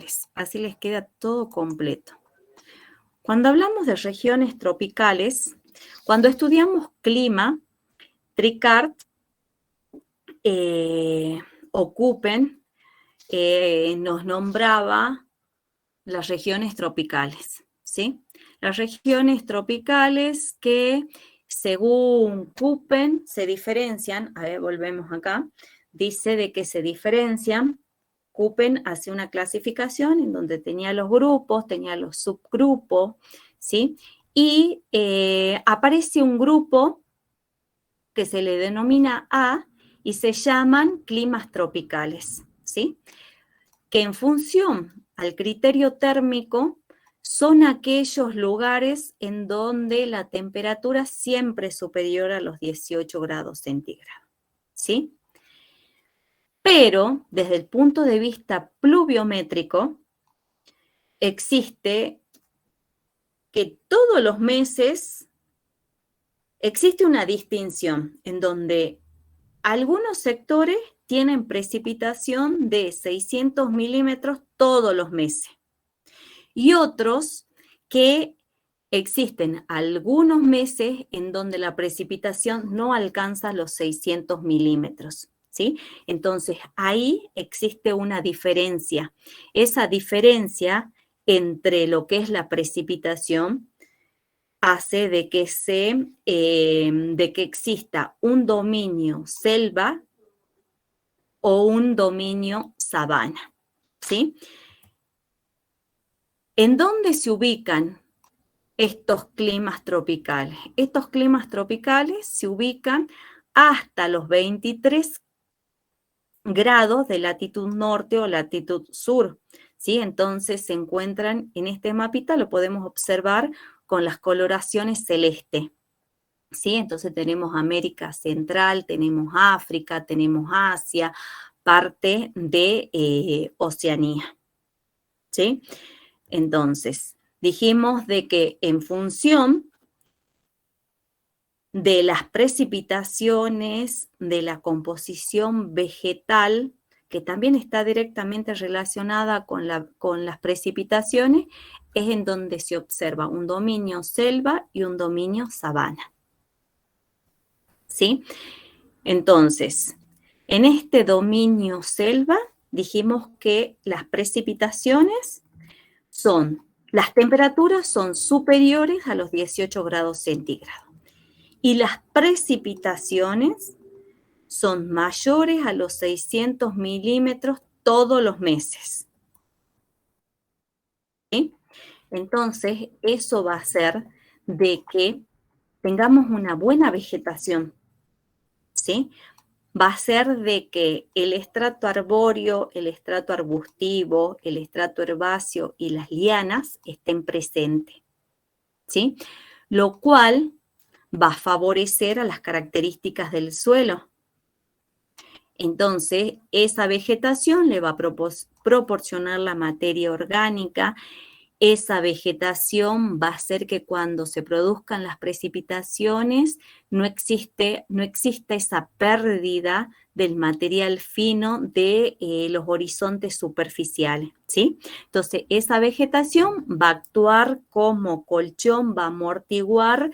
tropicales. Así les queda todo completo. Cuando hablamos de regiones tropicales, cuando estudiamos clima, Tricart Ocupen nos nombraba las regiones tropicales, ¿sí? Las regiones tropicales que, según Köppen, se diferencian, a ver, volvemos acá, dice de que se diferencian. Köppen hace una clasificación en donde tenía los grupos, tenía los subgrupos, ¿sí? Y aparece un grupo que se le denomina A y se llaman climas tropicales, ¿sí? Que en función al criterio térmico son aquellos lugares en donde la temperatura siempre es superior a los 18 grados centígrados, ¿sí? Pero desde el punto de vista pluviométrico, existe que todos los meses existe una distinción en donde algunos sectores tienen precipitación de 600 milímetros todos los meses y otros que existen algunos meses en donde la precipitación no alcanza los 600 milímetros, ¿sí? Entonces, ahí existe una diferencia. Esa diferencia entre lo que es la precipitación hace de que exista un dominio selva o un dominio sabana, ¿sí? ¿En dónde se ubican estos climas tropicales? Estos climas tropicales se ubican hasta los 23 grados de latitud norte o latitud sur, ¿sí? Entonces se encuentran en este mapita, lo podemos observar con las coloraciones celeste, ¿sí? Entonces tenemos América Central, tenemos África, tenemos Asia, parte de Oceanía, ¿sí? Entonces, dijimos de que en función de las precipitaciones, de la composición vegetal, que también está directamente relacionada con las precipitaciones, es en donde se observa un dominio selva y un dominio sabana, ¿sí? Entonces, en este dominio selva, dijimos que las precipitaciones las temperaturas son superiores a los 18 grados centígrados y las precipitaciones son mayores a los 600 milímetros todos los meses, ¿sí? Entonces, eso va a hacer de que tengamos una buena vegetación, ¿sí? Va a ser de que el estrato arbóreo, el estrato arbustivo, el estrato herbáceo y las lianas estén presentes, ¿sí? Lo cual va a favorecer a las características del suelo. Entonces, esa vegetación le va a proporcionar la materia orgánica. Esa vegetación va a hacer que cuando se produzcan las precipitaciones no exista esa pérdida del material fino de los horizontes superficiales, ¿sí? Entonces, esa vegetación va a actuar como colchón, va a amortiguar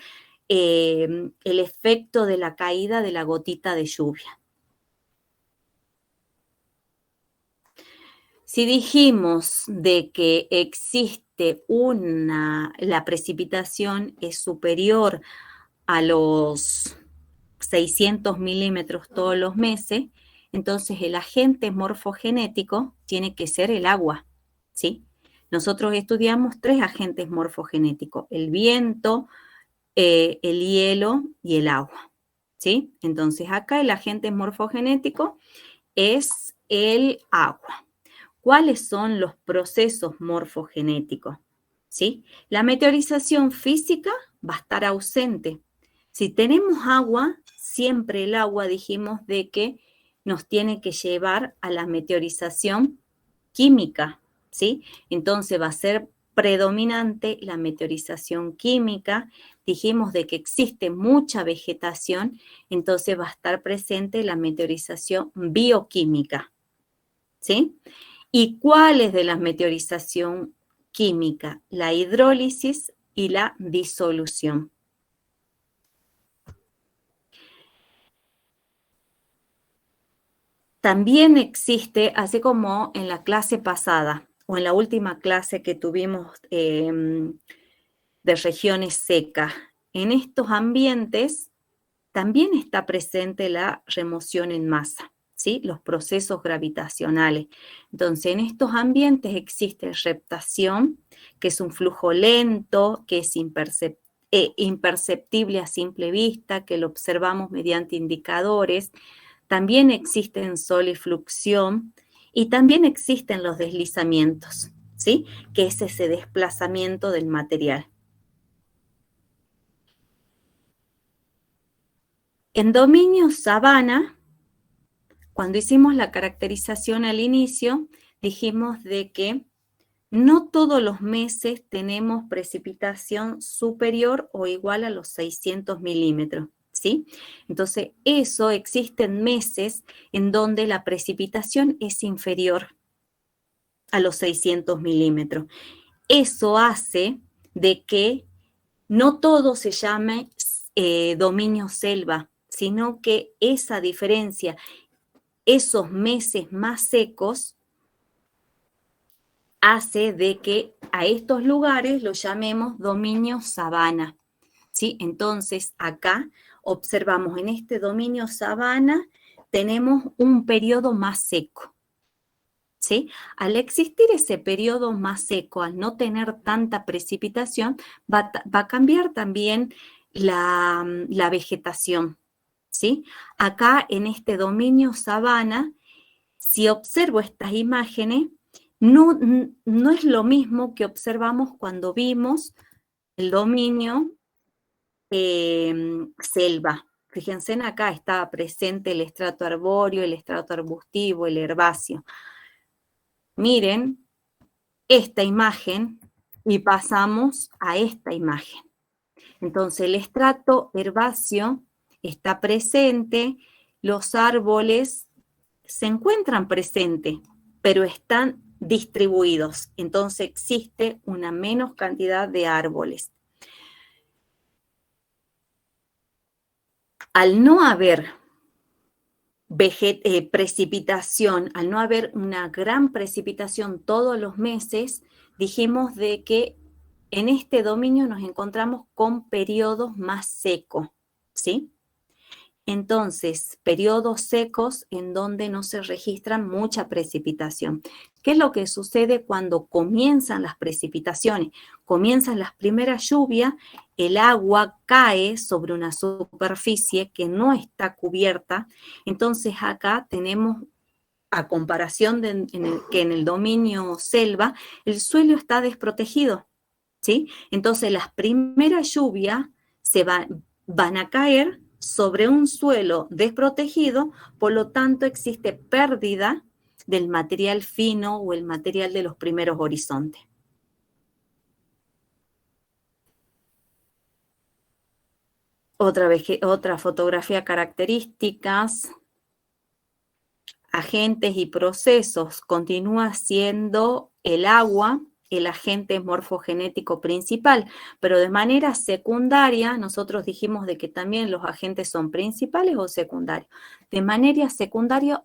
el efecto de la caída de la gotita de lluvia. Si dijimos de que la precipitación es superior a los 600 milímetros todos los meses, entonces el agente morfogenético tiene que ser el agua, ¿sí? Nosotros estudiamos 3 agentes morfogenéticos: el viento, el hielo y el agua, ¿sí? Entonces acá el agente morfogenético es el agua. ¿Cuáles son los procesos morfogenéticos? ¿Sí? La meteorización física va a estar ausente. Si tenemos agua, siempre el agua dijimos de que nos tiene que llevar a la meteorización química, ¿sí? Entonces va a ser predominante la meteorización química. Dijimos de que existe mucha vegetación, entonces va a estar presente la meteorización bioquímica, ¿sí? ¿Y cuáles de la meteorización química? La hidrólisis y la disolución. También existe, así como en la clase pasada o en la última clase que tuvimos de regiones secas, en estos ambientes también está presente la remoción en masa, ¿sí? Los procesos gravitacionales. Entonces, en estos ambientes existe reptación, que es un flujo lento, que es imperceptible a simple vista, que lo observamos mediante indicadores. También existen solifluxión y también existen los deslizamientos, ¿sí? Que es ese desplazamiento del material. En dominio sabana, cuando hicimos la caracterización al inicio, dijimos de que no todos los meses tenemos precipitación superior o igual a los 600 milímetros, ¿sí? Entonces, eso existen meses en donde la precipitación es inferior a los 600 milímetros. Eso hace de que no todo se llame dominio selva, sino que esa diferencia, esos meses más secos, hace de que a estos lugares los llamemos dominio sabana, ¿sí? Entonces, acá observamos en este dominio sabana, tenemos un periodo más seco, ¿sí? Al existir ese periodo más seco, al no tener tanta precipitación, va a cambiar también la vegetación, ¿sí? Acá en este dominio sabana, si observo estas imágenes, no es lo mismo que observamos cuando vimos el dominio selva. Fíjense, acá estaba presente el estrato arbóreo, el estrato arbustivo, el herbáceo. Miren esta imagen y pasamos a esta imagen. Entonces, el estrato herbáceo está presente, los árboles se encuentran presentes, pero están distribuidos. Entonces, existe una menos cantidad de árboles. Al no haber precipitación, al no haber una gran precipitación todos los meses, dijimos de que en este dominio nos encontramos con periodos más secos, ¿sí? Entonces, periodos secos en donde no se registra mucha precipitación. ¿Qué es lo que sucede cuando comienzan las precipitaciones? Comienzan las primeras lluvias, el agua cae sobre una superficie que no está cubierta. Entonces, acá tenemos, a comparación que en el dominio selva, el suelo está desprotegido, ¿sí? Entonces, las primeras lluvias van a caer sobre un suelo desprotegido, por lo tanto existe pérdida del material fino o el material de los primeros horizontes. Otra fotografía, características, agentes y procesos. Continúa siendo el agua el agente morfogenético principal, pero de manera secundaria, nosotros dijimos de que también los agentes son principales o secundarios. De manera secundaria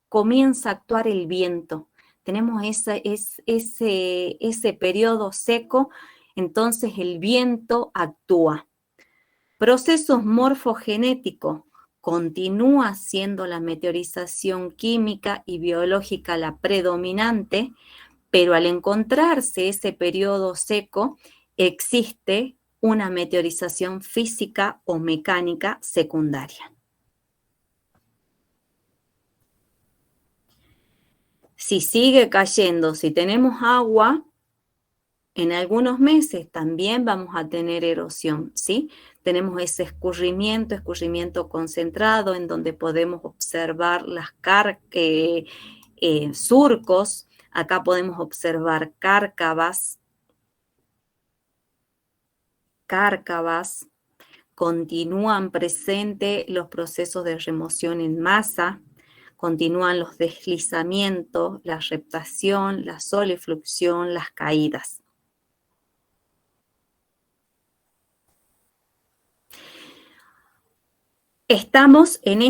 comienza a actuar el viento. Tenemos ese periodo seco, entonces el viento actúa. Procesos morfogenéticos. Continúa siendo la meteorización química y biológica la predominante, pero al encontrarse ese periodo seco, existe una meteorización física o mecánica secundaria. Si sigue cayendo, si tenemos agua, en algunos meses también vamos a tener erosión, ¿sí? Tenemos ese escurrimiento concentrado, en donde podemos observar las surcos. Acá podemos observar cárcavas. Continúan presentes los procesos de remoción en masa, continúan los deslizamientos, la reptación, la solifluxión, las caídas. Estamos en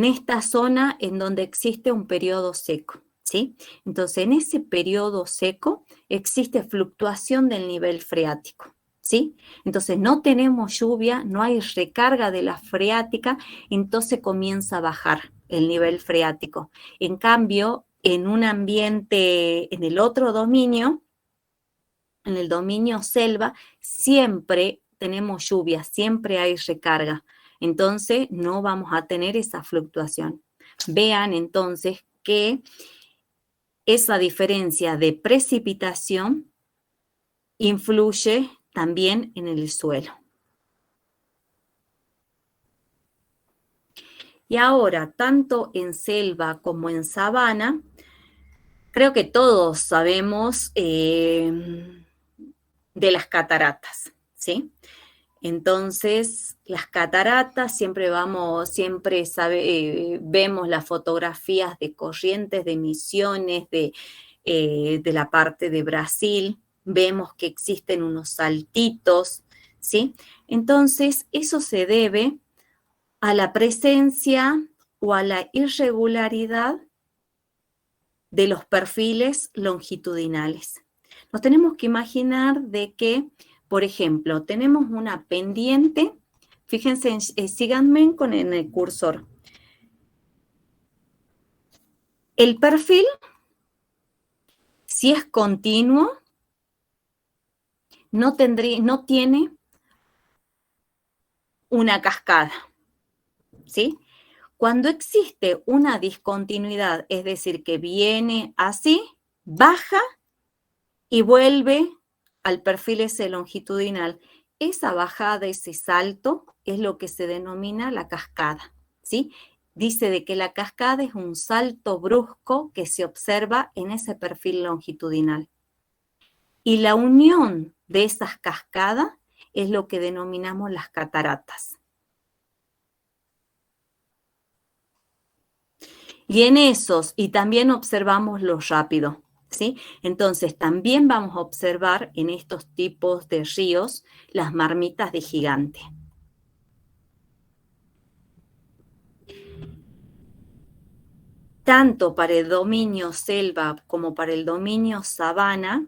esta zona en donde existe un periodo seco, ¿sí? Entonces, en ese periodo seco existe fluctuación del nivel freático, ¿sí? Entonces, no tenemos lluvia, no hay recarga de la freática, entonces comienza a bajar el nivel freático. En cambio, en un ambiente, en el otro dominio, en el dominio selva, siempre tenemos lluvia, siempre hay recarga. Entonces, no vamos a tener esa fluctuación. Vean entonces que esa diferencia de precipitación influye también en el suelo. Y ahora, tanto en selva como en sabana, creo que todos sabemos de las cataratas, ¿sí? Entonces, las cataratas, vemos las fotografías de corrientes, de emisiones de la parte de Brasil, vemos que existen unos saltitos, ¿sí? Entonces, eso se debe a la presencia o a la irregularidad de los perfiles longitudinales. Nos tenemos que imaginar de que, por ejemplo, tenemos una pendiente, fíjense, síganme en el cursor. El perfil, si es continuo, no tiene una cascada, ¿sí? Cuando existe una discontinuidad, es decir, que viene así, baja y vuelve al perfil ese longitudinal. Esa bajada, ese salto, es lo que se denomina la cascada, ¿sí? Dice de que la cascada es un salto brusco que se observa en ese perfil longitudinal. Y la unión de esas cascadas es lo que denominamos las cataratas. Y en esos, y también observamos lo rápido, ¿sí? Entonces, también vamos a observar en estos tipos de ríos las marmitas de gigante. Tanto para el dominio selva como para el dominio sabana,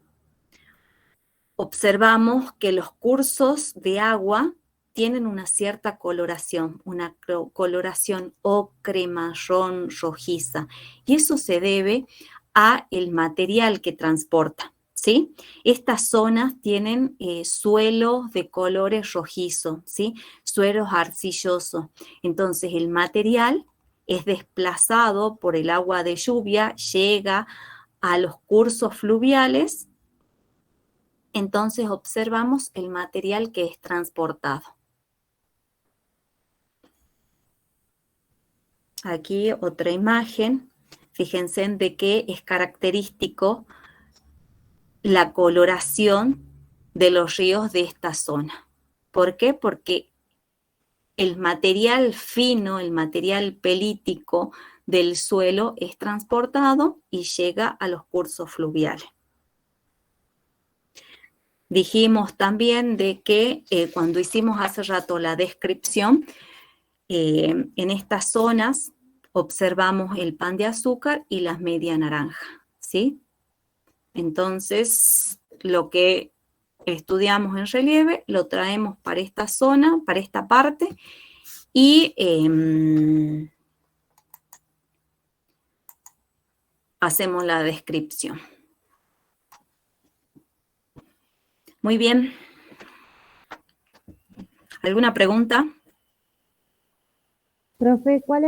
observamos que los cursos de agua tienen una cierta coloración, una coloración ocre, marrón, rojiza, y eso se debe a el material que transporta, ¿sí? Estas zonas tienen suelos de colores rojizos, ¿sí? Suelos arcillosos. Entonces, el material es desplazado por el agua de lluvia, llega a los cursos fluviales. Entonces observamos el material que es transportado. Aquí otra imagen. Fíjense de qué es característico la coloración de los ríos de esta zona. ¿Por qué? Porque el material fino, el material pelítico del suelo es transportado y llega a los cursos fluviales. Dijimos también de que cuando hicimos hace rato la descripción, en estas zonas observamos el pan de azúcar y la media naranja, ¿sí? Entonces, lo que estudiamos en relieve lo traemos para esta zona, para esta parte, y hacemos la descripción. Muy bien. ¿Alguna pregunta? Profe, ¿cuál